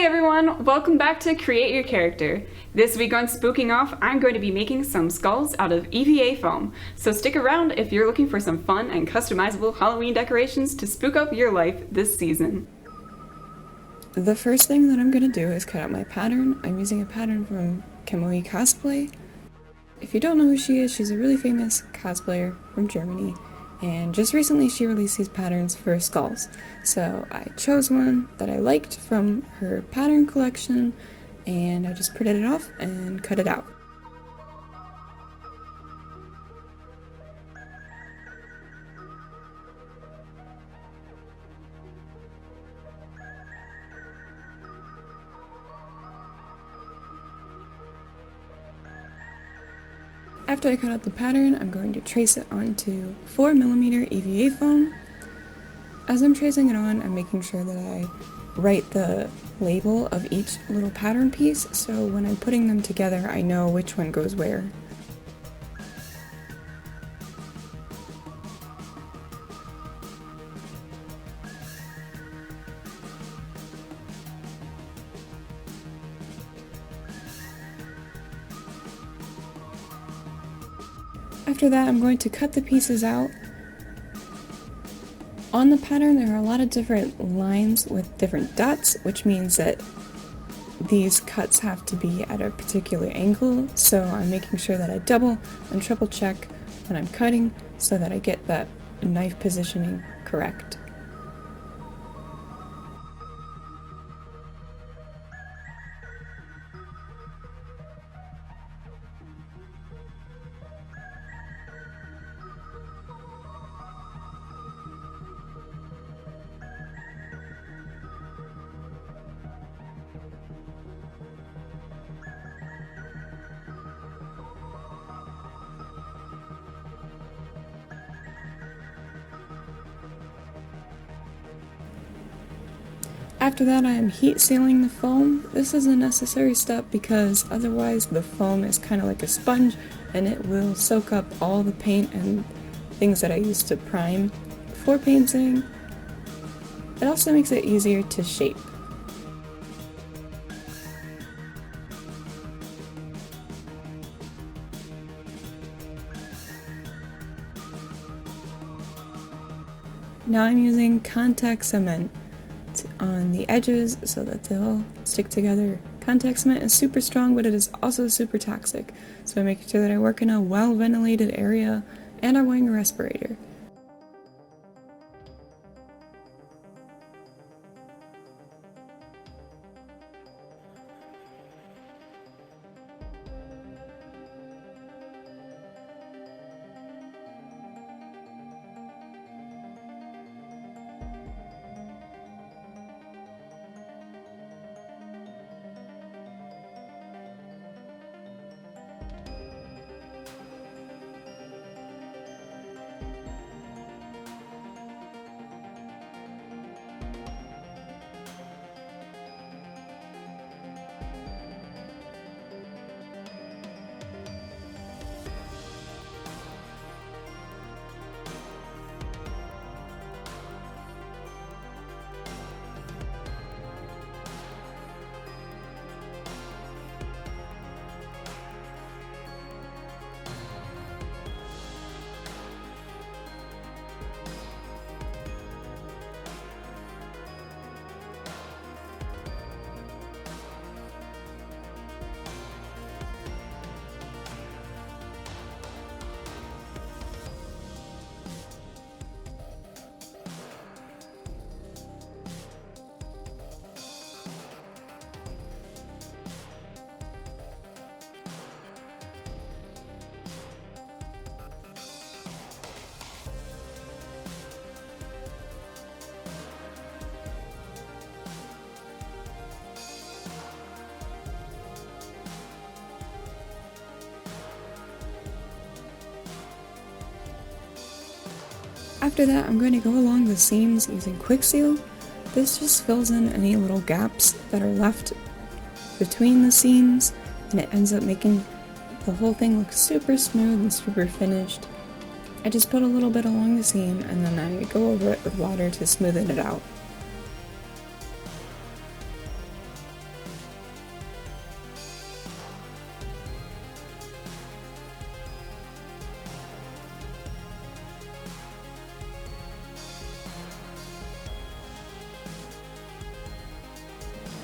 Hey everyone, welcome back to Create Your Character. This week on Spooking Off, I'm going to be making some skulls out of EVA foam, so stick around if you're looking for some fun and customizable Halloween decorations to spook up your life this season. The first thing that I'm going to do is cut out my pattern. I'm using a pattern from Kamui Cosplay. If you don't know who she is, she's a really famous cosplayer from Germany, and just recently she released these patterns for skulls. So I chose one that I liked from her pattern collection, and I just printed it off and cut it out. After I cut out the pattern, I'm going to trace it onto 4mm EVA foam. As I'm tracing it on, I'm making sure that I write the label of each little pattern piece, so when I'm putting them together, I know which one goes where. After that, I'm going to cut the pieces out. On the pattern, there are a lot of different lines with different dots, which means that these cuts have to be at a particular angle, so I'm making sure that I double and triple check when I'm cutting so that I get that knife positioning correct. After that, I am heat sealing the foam. This is a necessary step because otherwise the foam is kind of like a sponge and it will soak up all the paint and things that I use to prime before painting. It also makes it easier to shape. Now I'm using contact cement on the edges so that they'll stick together. Contact cement is super strong, but it is also super toxic, so I'm making sure that I work in a well-ventilated area and I'm wearing a respirator. After that, I'm going to go along the seams using Quick Seal. This just fills in any little gaps that are left between the seams, and it ends up making the whole thing look super smooth and super finished. I just put a little bit along the seam and then I go over it with water to smoothen it out.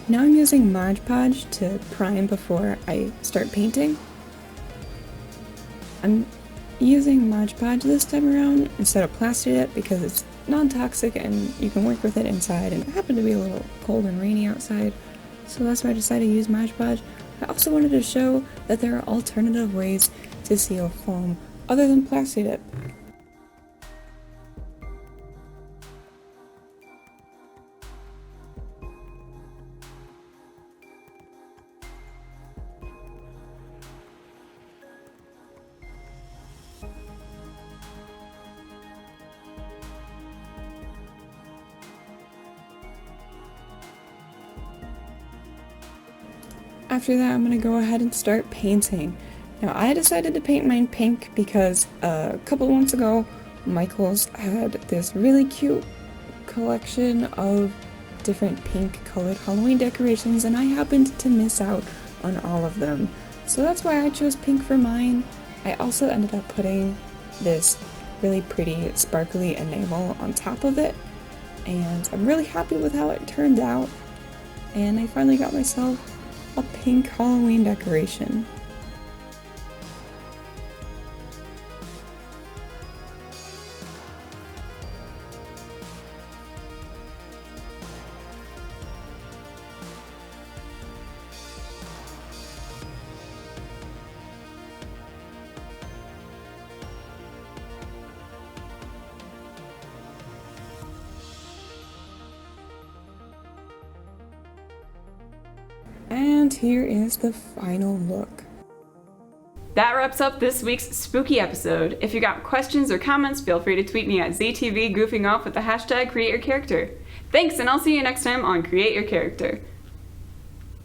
Now I'm using Mod Podge to prime before I start painting. I'm using Mod Podge this time around instead of Plasti Dip because it's non-toxic and you can work with it inside, and it happened to be a little cold and rainy outside, so that's why I decided to use Mod Podge. I also wanted to show that there are alternative ways to seal foam other than Plasti Dip. After that, I'm going to go ahead and start painting. Now, I decided to paint mine pink because a couple of months ago, Michaels had this really cute collection of different pink colored Halloween decorations, and I happened to miss out on all of them. So that's why I chose pink for mine. I also ended up putting this really pretty sparkly enamel on top of it, and I'm really happy with how it turned out. And I finally got myself a pink Halloween decoration. And here is the final look. That wraps up this week's spooky episode. If you got questions or comments, feel free to tweet me at ZTV Goofing Off with the hashtag Create Your Character. Thanks, and I'll see you next time on Create Your Character.